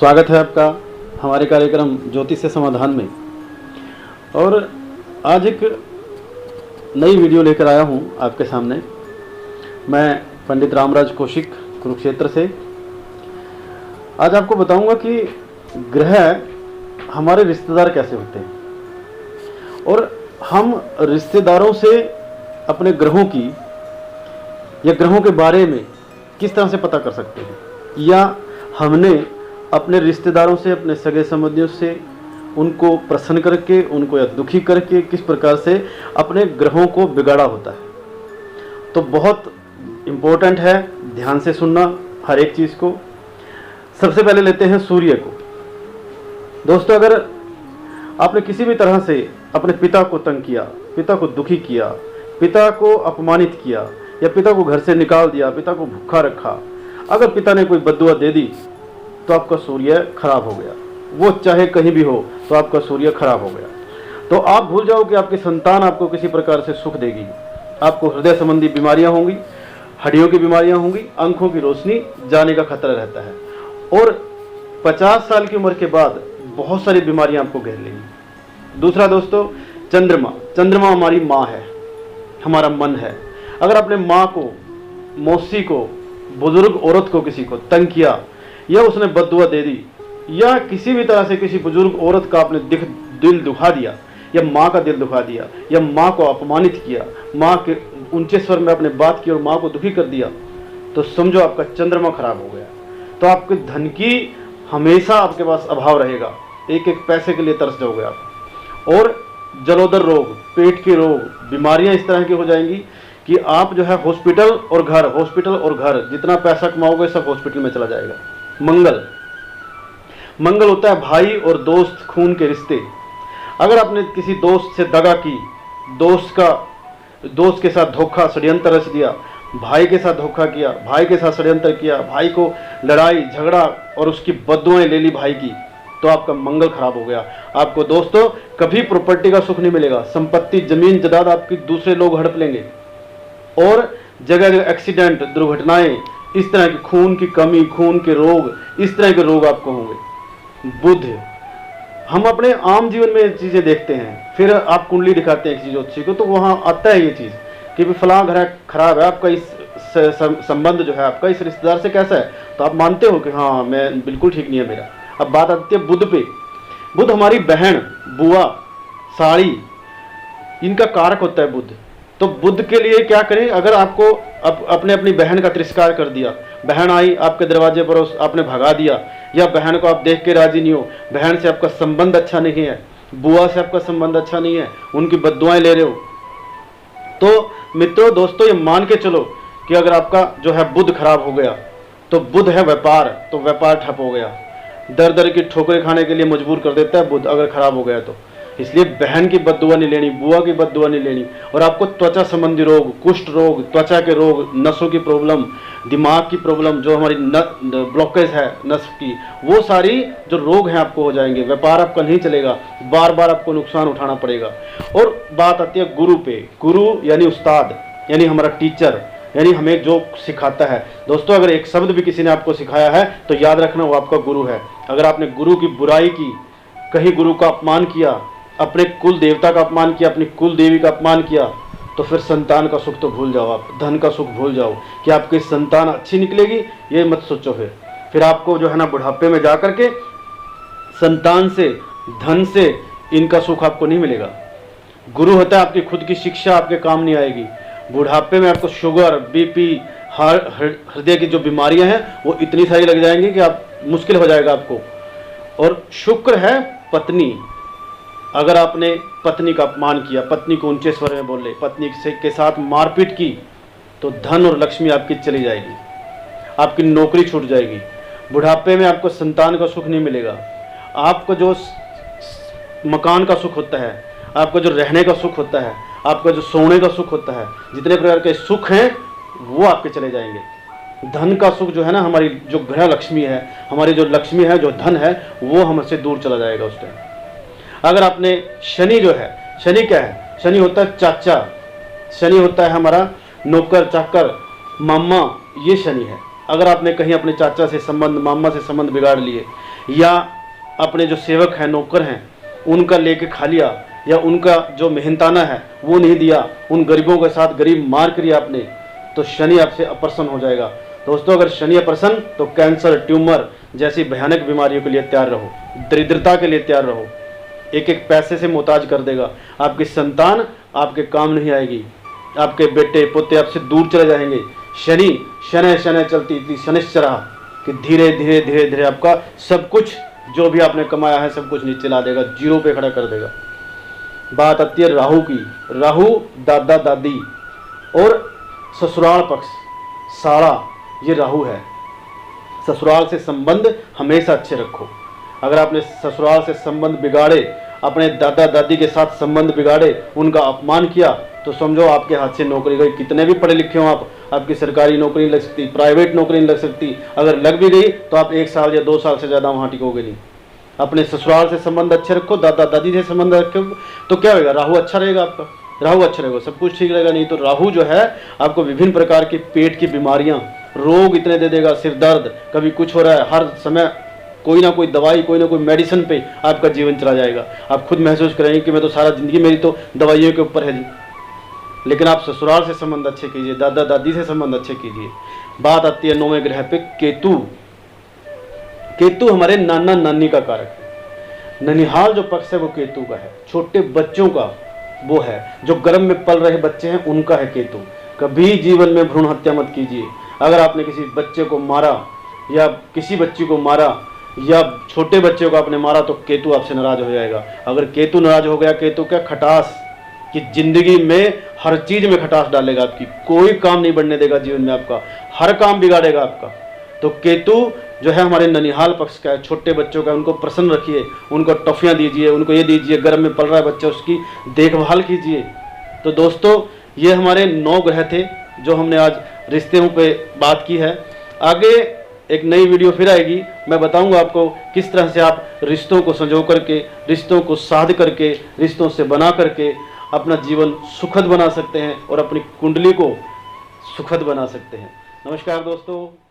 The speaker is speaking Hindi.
स्वागत है आपका हमारे कार्यक्रम ज्योतिष से समाधान में। और आज एक नई वीडियो लेकर आया हूं आपके सामने। मैं पंडित रामराज कौशिक कुरुक्षेत्र से आज आपको बताऊंगा कि ग्रह हमारे रिश्तेदार कैसे होते हैं और हम रिश्तेदारों से अपने ग्रहों की या ग्रहों के बारे में किस तरह से पता कर सकते हैं, या हमने अपने रिश्तेदारों से, अपने सगे संबंधियों से उनको प्रसन्न करके, उनको या दुखी करके किस प्रकार से अपने ग्रहों को बिगाड़ा होता है। तो बहुत इम्पोर्टेंट है, ध्यान से सुनना हर एक चीज़ को। सबसे पहले लेते हैं सूर्य को। दोस्तों, अगर आपने किसी भी तरह से अपने पिता को तंग किया, पिता को दुखी किया, पिता को अपमानित किया या पिता को घर से निकाल दिया, पिता को भूखा रखा, अगर पिता ने कोई बद्दुआ दे दी तो आपका सूर्य खराब हो गया। वो चाहे कहीं भी हो तो आपका सूर्य खराब हो गया। तो आप भूल जाओ कि आपकी संतान आपको किसी प्रकार से सुख देगी। आपको हृदय संबंधी बीमारियां होंगी, हड्डियों की बीमारियां होंगी, आंखों की रोशनी जाने का खतरा रहता है और 50 साल की उम्र के बाद बहुत सारी बीमारियां आपको घेर लेंगी। दूसरा दोस्तों, चंद्रमा हमारी माँ है, हमारा मन है। अगर अपने माँ को, मौसी को, बुजुर्ग औरत को किसी को तंग किया या उसने बद्दुआ दे दी या किसी भी तरह से किसी बुजुर्ग औरत का आपने दिल दुखा दिया या माँ का दिल दुखा दिया या माँ को अपमानित किया, माँ के ऊंचे स्वर में आपने बात की और माँ को दुखी कर दिया, तो समझो आपका चंद्रमा खराब हो गया। तो आपके धन की हमेशा आपके पास अभाव रहेगा, एक एक पैसे के लिए तरस जाओगे आप। और जलोदर रोग, पेट के रोग, बीमारियां इस तरह की हो जाएंगी कि आप जो है हॉस्पिटल और घर जितना पैसा कमाओगे सब हॉस्पिटल में चला जाएगा। मंगल होता है भाई और दोस्त, खून के रिश्ते। अगर आपने किसी दोस्त से दगा की, दोस्त के साथ धोखा, षड्यंत्र रच दिया, भाई के साथ धोखा किया, भाई के साथ षड्यंत्र किया, भाई को लड़ाई झगड़ा और उसकी बद्दुआएं ले ली भाई की, तो आपका मंगल खराब हो गया। आपको दोस्तों कभी प्रॉपर्टी का सुख नहीं मिलेगा। संपत्ति, जमीन जायदाद आपकी दूसरे लोग हड़प लेंगे और जगह जगह एक्सीडेंट, दुर्घटनाएं, इस तरह की खून की कमी, खून के रोग, इस तरह के रोग आपको होंगे। बुध, हम अपने आम जीवन में ये चीजें देखते हैं, फिर आप कुंडली दिखाते हैं किसी ज्योतिषी को तो वहां आता है ये चीज कि भी फलां घर खराब है, आपका इस संबंध जो है आपका इस रिश्तेदार से कैसा है, तो आप मानते हो कि हाँ मैं बिल्कुल ठीक नहीं है मेरा। अब बात आती है बुध पे। बुध हमारी बहन, बुआ, साड़ी, इनका कारक होता है बुध। तो बुध के लिए क्या करें? अगर आपको अपनी बहन का तिरस्कार कर दिया, बहन आई आपके दरवाजे पर, आपने भगा दिया, या बहन को आप देख के राजी नहीं हो, बहन से आपका संबंध अच्छा नहीं है, बुआ से आपका संबंध अच्छा नहीं है, उनकी बद्दुआएं ले रहे हो, तो मित्रों, दोस्तों, ये मान के चलो कि अगर आपका जो है बुध खराब हो गया तो बुध है व्यापार, तो व्यापार ठप हो गया। दर की ठोकरें खाने के लिए मजबूर कर देता है बुध अगर खराब हो गया तो। इसलिए बहन की बद्दुआ नहीं लेनी, बुआ की बद्दुआ नहीं लेनी। और आपको त्वचा संबंधी रोग, कुष्ठ रोग, त्वचा के रोग, नसों की प्रॉब्लम, दिमाग की प्रॉब्लम, जो हमारी ब्लॉकेज है नस की, वो सारी जो रोग हैं आपको हो जाएंगे। व्यापार आपका नहीं चलेगा, बार बार आपको नुकसान उठाना पड़ेगा। और बात आती है गुरु पे। गुरु यानी उस्ताद, यानी हमारा टीचर, यानी हमें जो सिखाता है। दोस्तों, अगर एक शब्द भी किसी ने आपको सिखाया है तो याद रखना वो आपका गुरु है। अगर आपने गुरु की बुराई की, कहीं गुरु का अपमान किया, अपने कुल देवता का अपमान किया, अपनी कुल देवी का अपमान किया, तो फिर संतान का सुख तो भूल जाओ, आप धन का सुख भूल जाओ कि आपकी संतान अच्छी निकलेगी, ये मत सोचो। फिर आपको जो है ना बुढ़ापे में जा करके संतान से, धन से इनका सुख आपको नहीं मिलेगा। गुरु होता है आपकी खुद की शिक्षा आपके काम नहीं आएगी। बुढ़ापे में आपको शुगर, बीपी, हृदय की जो बीमारियां हैं वो इतनी सारी लग जाएंगी कि आप मुश्किल हो जाएगा आपको। और शुक्र है पत्नी। अगर आपने पत्नी का अपमान किया, पत्नी को ऊंचे स्वर में बोले, पत्नी के साथ मारपीट की, तो धन और लक्ष्मी आपकी चली जाएगी, आपकी नौकरी छूट जाएगी। बुढ़ापे में आपको संतान का सुख नहीं मिलेगा। आपको जो मकान का सुख होता है, आपको जो रहने का सुख होता है, आपका जो सोने का सुख होता है, जितने प्रकार के सुख हैं वो आपके चले जाएंगे। धन का सुख जो है ना, हमारी जो ग्रह लक्ष्मी है, हमारी जो लक्ष्मी है, जो धन है, वो हमसे दूर चला जाएगा उस टाइम। अगर आपने शनि जो है, शनि क्या है? शनि होता है चाचा, शनि होता है हमारा नौकर चाकर, मामा, ये शनि है। अगर आपने कहीं अपने चाचा से संबंध, मामा से संबंध बिगाड़ लिए, या अपने जो सेवक हैं, नौकर हैं, उनका लेके खा लिया, या उनका जो मेहनताना है वो नहीं दिया, उन गरीबों के साथ गरीब मार करिए आपने, तो शनि आपसे अप्रसन्न हो जाएगा। दोस्तों, अगर शनि अप्रसन्न तो कैंसर, ट्यूमर जैसी भयानक बीमारियों के लिए तैयार रहो, दरिद्रता के लिए तैयार रहो। एक एक पैसे से मोहताज कर देगा। आपकी संतान आपके काम नहीं आएगी, आपके बेटे पोते आपसे दूर चले जाएंगे। शनि शनै शनै चलती थी शनिश्चरा, कि धीरे धीरे धीरे धीरे आपका सब कुछ जो भी आपने कमाया है सब कुछ नीचे ला देगा, जीरो पे खड़ा कर देगा। बात आती है राहु की। राहु दादा दादी और ससुराल पक्ष, साड़ा, ये राहु है। ससुराल से संबंध हमेशा अच्छे रखो। अगर आपने ससुराल से संबंध बिगाड़े, अपने दादा दादी के साथ संबंध बिगाड़े, उनका अपमान किया, तो समझो आपके हाथ से नौकरी गई। कितने भी पढ़े लिखे हो आप, आपकी सरकारी नौकरी नहीं लग सकती, प्राइवेट नौकरी नहीं लग सकती। अगर लग भी गई तो आप 1 साल या 2 साल से ज़्यादा वहाँ टिकोगे नहीं। अपने ससुराल से संबंध अच्छे रखो, दादा दादी से संबंध रखो, तो क्या होगा, राहु अच्छा रहेगा आपका। राहु अच्छा रहेगा, सब कुछ ठीक रहेगा। नहीं तो राहु जो है आपको विभिन्न प्रकार की पेट की बीमारियां, रोग इतने दे देगा, सिर दर्द, कभी कुछ हो रहा है, हर समय कोई ना कोई दवाई, कोई ना कोई मेडिसिन पे आपका जीवन चला जाएगा। आप खुद महसूस करेंगे कि मैं तो सारा जिंदगी मेरी तो दवाइयों के ऊपर है जी। लेकिन आप ससुराल से संबंध अच्छे कीजिए, दादा दादी से संबंध अच्छे कीजिए। बात आती है 9वें ग्रह पे, केतु। केतु हमारे नाना नानी का कारक है। ननिहाल जो पक्ष है वो केतु का है। छोटे बच्चों का वो है, जो गर्भ में पल रहे बच्चे हैं उनका है केतु। कभी जीवन में भ्रूण हत्या मत कीजिए। अगर आपने किसी बच्चे को मारा, या किसी बच्ची को मारा, या छोटे बच्चे को आपने मारा, तो केतु आपसे नाराज हो जाएगा। अगर केतु नाराज हो गया, केतु क्या, खटास, कि जिंदगी में हर चीज में खटास डालेगा, आपकी कोई काम नहीं बढ़ने देगा जीवन में, आपका हर काम बिगाड़ेगा आपका। तो केतु जो है हमारे ननिहाल पक्ष का है, छोटे बच्चों का, उनको प्रसन्न रखिए, उनको टॉफियाँ दीजिए, उनको ये दीजिए, गर्भ में पल रहा है बच्चा उसकी देखभाल कीजिए। तो दोस्तों, ये हमारे 9 ग्रह थे जो हमने आज रिश्तों पे बात की है। आगे एक नई वीडियो फिर आएगी, मैं बताऊंगा आपको किस तरह से आप रिश्तों को संजो करके, रिश्तों को साध करके, रिश्तों से बना करके अपना जीवन सुखद बना सकते हैं और अपनी कुंडली को सुखद बना सकते हैं। नमस्कार दोस्तों।